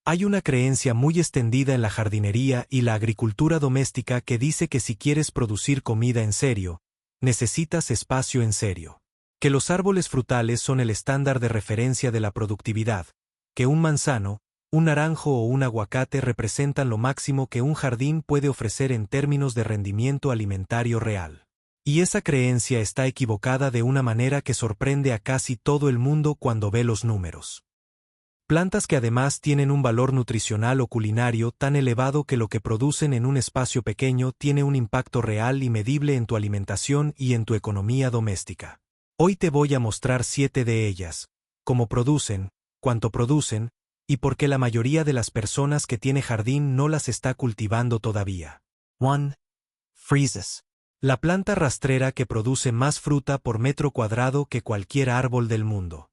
Hay una creencia muy extendida en la jardinería y la agricultura doméstica que dice que si quieres producir comida en serio, necesitas espacio en serio. Que los árboles frutales son el estándar de referencia de la productividad, que un manzano, un naranjo o un aguacate representan lo máximo que un jardín puede ofrecer en términos de rendimiento alimentario real. Y esa creencia está equivocada de una manera que sorprende a casi todo el mundo cuando ve los números. Plantas que además tienen un valor nutricional o culinario tan elevado que lo que producen en un espacio pequeño tiene un impacto real y medible en tu alimentación y en tu economía doméstica. Hoy te voy a mostrar 7 de ellas, cómo producen, cuánto producen, y por qué la mayoría de las personas que tiene jardín no las está cultivando todavía. 1. Freeses. La planta rastrera que produce más fruta por metro cuadrado que cualquier árbol del mundo.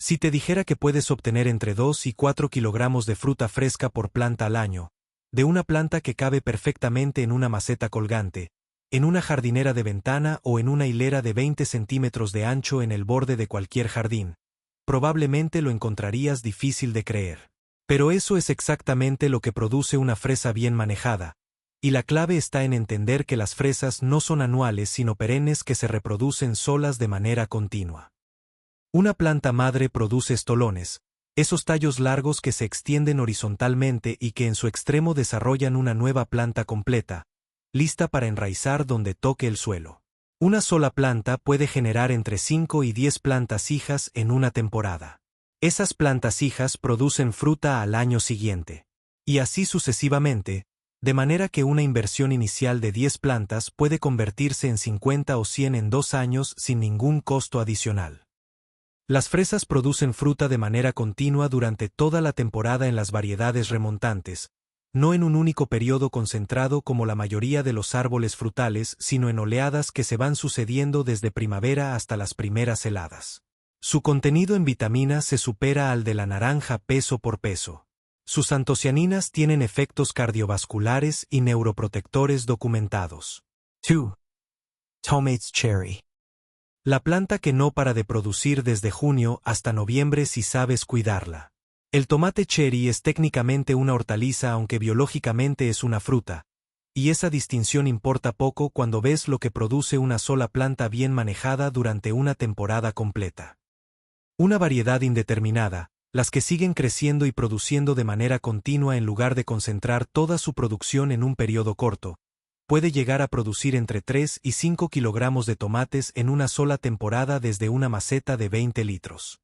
Si te dijera que puedes obtener entre 2 y 4 kilogramos de fruta fresca por planta al año, de una planta que cabe perfectamente en una maceta colgante, en una jardinera de ventana o en una hilera de 20 centímetros de ancho en el borde de cualquier jardín, probablemente lo encontrarías difícil de creer. Pero eso es exactamente lo que produce una fresa bien manejada, y la clave está en entender que las fresas no son anuales sino perennes que se reproducen solas de manera continua. Una planta madre produce estolones, esos tallos largos que se extienden horizontalmente y que en su extremo desarrollan una nueva planta completa, lista para enraizar donde toque el suelo. Una sola planta puede generar entre 5 y 10 plantas hijas en una temporada. Esas plantas hijas producen fruta al año siguiente. Y así sucesivamente, de manera que una inversión inicial de 10 plantas puede convertirse en 50 o 100 en 2 años sin ningún costo adicional. Las fresas producen fruta de manera continua durante toda la temporada en las variedades remontantes, no en un único periodo concentrado como la mayoría de los árboles frutales, sino en oleadas que se van sucediendo desde primavera hasta las primeras heladas. Su contenido en vitaminas se supera al de la naranja peso por peso. Sus antocianinas tienen efectos cardiovasculares y neuroprotectores documentados. 2. Tomates cherry. La planta que no para de producir desde junio hasta noviembre si sabes cuidarla. El tomate cherry es técnicamente una hortaliza aunque biológicamente es una fruta, y esa distinción importa poco cuando ves lo que produce una sola planta bien manejada durante una temporada completa. Una variedad indeterminada, las que siguen creciendo y produciendo de manera continua en lugar de concentrar toda su producción en un periodo corto, puede llegar a producir entre 3 y 5 kilogramos de tomates en una sola temporada desde una maceta de 20 litros.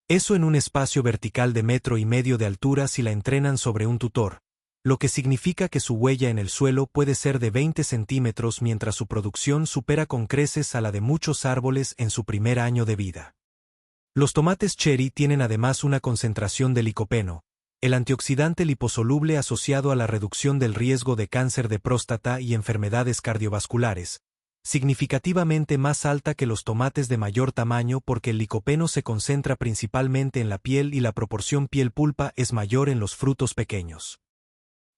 Eso en un espacio vertical de 1,5 metros de altura si la entrenan sobre un tutor, lo que significa que su huella en el suelo puede ser de 20 centímetros mientras su producción supera con creces a la de muchos árboles en su primer año de vida. Los tomates cherry tienen además una concentración de licopeno, el antioxidante liposoluble asociado a la reducción del riesgo de cáncer de próstata y enfermedades cardiovasculares, significativamente más alta que los tomates de mayor tamaño porque el licopeno se concentra principalmente en la piel y la proporción piel-pulpa es mayor en los frutos pequeños.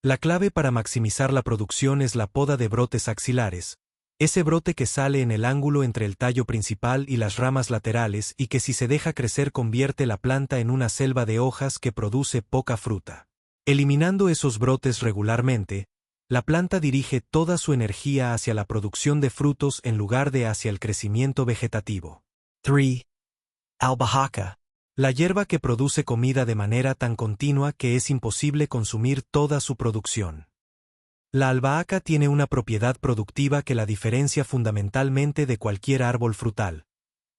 La clave para maximizar la producción es la poda de brotes axilares, ese brote que sale en el ángulo entre el tallo principal y las ramas laterales y que si se deja crecer convierte la planta en una selva de hojas que produce poca fruta. Eliminando esos brotes regularmente, la planta dirige toda su energía hacia la producción de frutos en lugar de hacia el crecimiento vegetativo. 3. Albahaca. La hierba que produce comida de manera tan continua que es imposible consumir toda su producción. La albahaca tiene una propiedad productiva que la diferencia fundamentalmente de cualquier árbol frutal.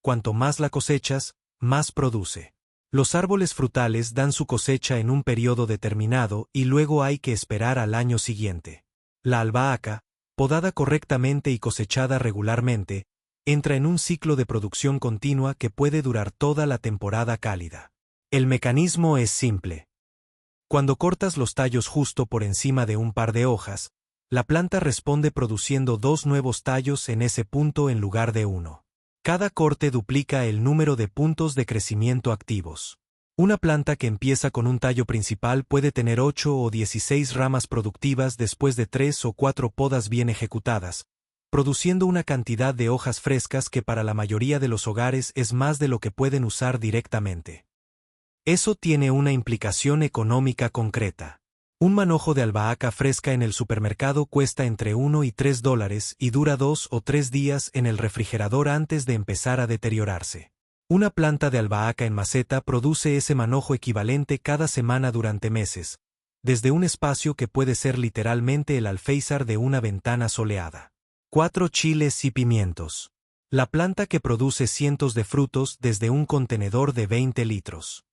Cuanto más la cosechas, más produce. Los árboles frutales dan su cosecha en un periodo determinado y luego hay que esperar al año siguiente. La albahaca, podada correctamente y cosechada regularmente, entra en un ciclo de producción continua que puede durar toda la temporada cálida. El mecanismo es simple. Cuando cortas los tallos justo por encima de un par de hojas, la planta responde produciendo 2 nuevos tallos en ese punto en lugar de 1. Cada corte duplica el número de puntos de crecimiento activos. Una planta que empieza con un tallo principal puede tener 8 o 16 ramas productivas después de 3 o 4 podas bien ejecutadas, produciendo una cantidad de hojas frescas que para la mayoría de los hogares es más de lo que pueden usar directamente. Eso tiene una implicación económica concreta. Un manojo de albahaca fresca en el supermercado cuesta entre $1 y $3 y dura 2 o 3 días en el refrigerador antes de empezar a deteriorarse. Una planta de albahaca en maceta produce ese manojo equivalente cada semana durante meses, desde un espacio que puede ser literalmente el alféizar de una ventana soleada. 4 chiles y pimientos. La planta que produce cientos de frutos desde un contenedor de 20 litros.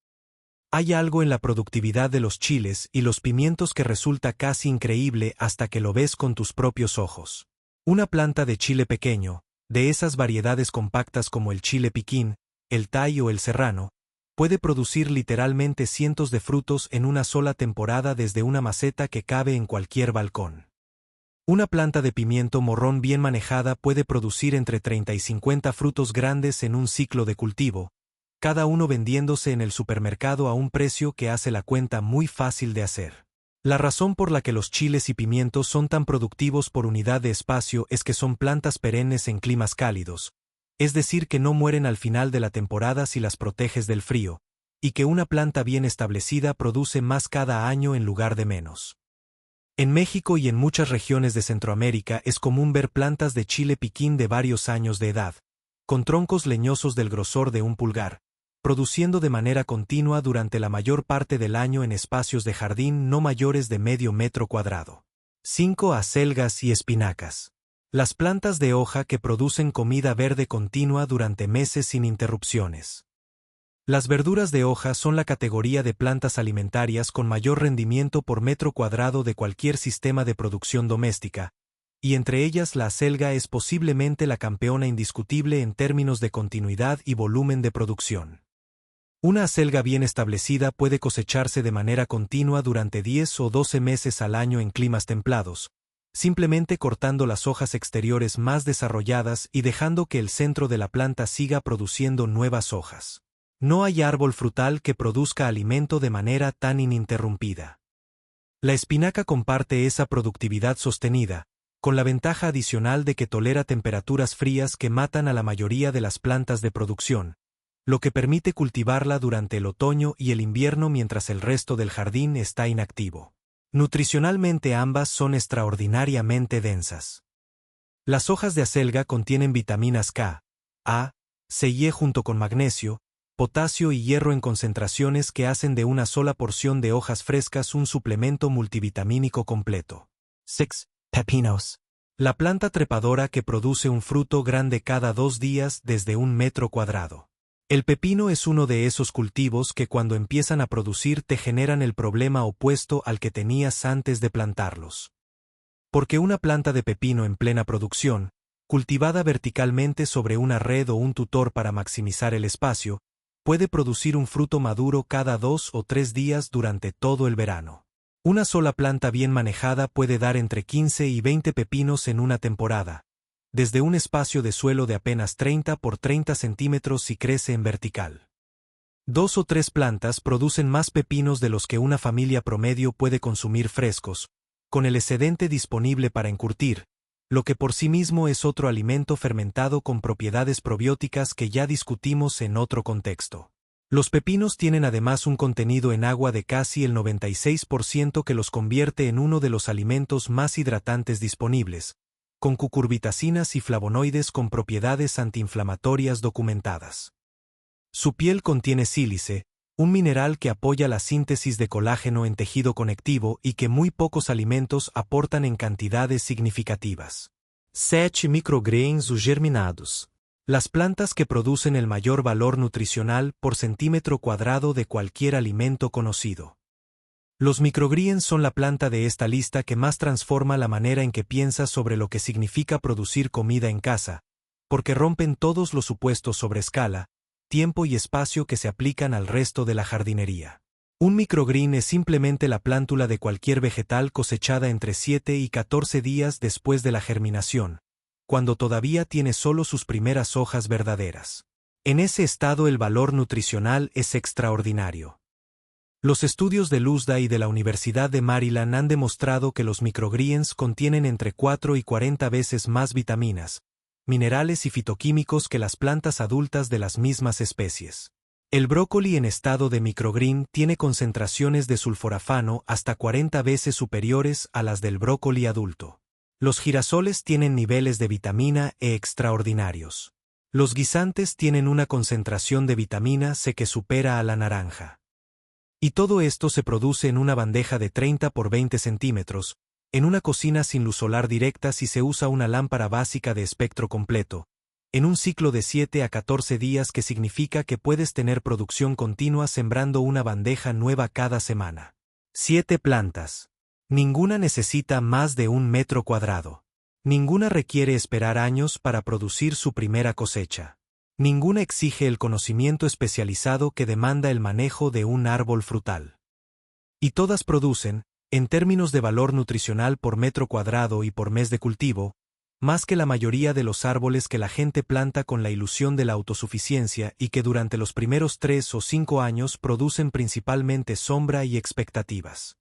Hay algo en la productividad de los chiles y los pimientos que resulta casi increíble hasta que lo ves con tus propios ojos. Una planta de chile pequeño, de esas variedades compactas como el chile piquín, el thai o el serrano, puede producir literalmente cientos de frutos en una sola temporada desde una maceta que cabe en cualquier balcón. Una planta de pimiento morrón bien manejada puede producir entre 30 y 50 frutos grandes en un ciclo de cultivo, cada uno vendiéndose en el supermercado a un precio que hace la cuenta muy fácil de hacer. La razón por la que los chiles y pimientos son tan productivos por unidad de espacio es que son plantas perennes en climas cálidos, es decir que no mueren al final de la temporada si las proteges del frío, y que una planta bien establecida produce más cada año en lugar de menos. En México y en muchas regiones de Centroamérica es común ver plantas de chile piquín de varios años de edad, con troncos leñosos del grosor de un pulgar, produciendo de manera continua durante la mayor parte del año en espacios de jardín no mayores de medio metro cuadrado. 5 acelgas y espinacas. Las plantas de hoja que producen comida verde continua durante meses sin interrupciones. Las verduras de hoja son la categoría de plantas alimentarias con mayor rendimiento por metro cuadrado de cualquier sistema de producción doméstica, y entre ellas la acelga es posiblemente la campeona indiscutible en términos de continuidad y volumen de producción. Una acelga bien establecida puede cosecharse de manera continua durante 10 o 12 meses al año en climas templados, simplemente cortando las hojas exteriores más desarrolladas y dejando que el centro de la planta siga produciendo nuevas hojas. No hay árbol frutal que produzca alimento de manera tan ininterrumpida. La espinaca comparte esa productividad sostenida, con la ventaja adicional de que tolera temperaturas frías que matan a la mayoría de las plantas de producción, lo que permite cultivarla durante el otoño y el invierno mientras el resto del jardín está inactivo. Nutricionalmente ambas son extraordinariamente densas. Las hojas de acelga contienen vitaminas K, A, C y E junto con magnesio, potasio y hierro en concentraciones que hacen de una sola porción de hojas frescas un suplemento multivitamínico completo. 6. Pepinos. La planta trepadora que produce un fruto grande cada 2 días desde 1 metro cuadrado. El pepino es uno de esos cultivos que cuando empiezan a producir te generan el problema opuesto al que tenías antes de plantarlos. Porque una planta de pepino en plena producción, cultivada verticalmente sobre una red o un tutor para maximizar el espacio, puede producir un fruto maduro cada 2 o 3 días durante todo el verano. Una sola planta bien manejada puede dar entre 15 y 20 pepinos en una temporada, desde un espacio de suelo de apenas 30 por 30 centímetros si crece en vertical. 2 o 3 plantas producen más pepinos de los que una familia promedio puede consumir frescos, con el excedente disponible para encurtir, lo que por sí mismo es otro alimento fermentado con propiedades probióticas que ya discutimos en otro contexto. Los pepinos tienen además un contenido en agua de casi el 96% que los convierte en uno de los alimentos más hidratantes disponibles, con cucurbitacinas y flavonoides con propiedades antiinflamatorias documentadas. Su piel contiene sílice, un mineral que apoya la síntesis de colágeno en tejido conectivo y que muy pocos alimentos aportan en cantidades significativas. 7 microgreens o germinados. Las plantas que producen el mayor valor nutricional por centímetro cuadrado de cualquier alimento conocido. Los microgreens son la planta de esta lista que más transforma la manera en que piensas sobre lo que significa producir comida en casa, porque rompen todos los supuestos sobre escala, tiempo y espacio que se aplican al resto de la jardinería. Un microgreen es simplemente la plántula de cualquier vegetal cosechada entre 7 y 14 días después de la germinación, cuando todavía tiene solo sus primeras hojas verdaderas. En ese estado el valor nutricional es extraordinario. Los estudios de Luzda y de la Universidad de Maryland han demostrado que los microgreens contienen entre 4 y 40 veces más vitaminas, minerales y fitoquímicos que las plantas adultas de las mismas especies. El brócoli en estado de microgreen tiene concentraciones de sulforafano hasta 40 veces superiores a las del brócoli adulto. Los girasoles tienen niveles de vitamina E extraordinarios. Los guisantes tienen una concentración de vitamina C que supera a la naranja. Y todo esto se produce en una bandeja de 30 por 20 centímetros, en una cocina sin luz solar directa si se usa una lámpara básica de espectro completo, en un ciclo de 7 a 14 días, que significa que puedes tener producción continua sembrando una bandeja nueva cada semana. 7 plantas. Ninguna necesita más de 1 metro cuadrado. Ninguna requiere esperar años para producir su primera cosecha. Ninguna exige el conocimiento especializado que demanda el manejo de un árbol frutal. Y todas producen, en términos de valor nutricional por metro cuadrado y por mes de cultivo, más que la mayoría de los árboles que la gente planta con la ilusión de la autosuficiencia y que durante los primeros 3 o 5 años producen principalmente sombra y expectativas.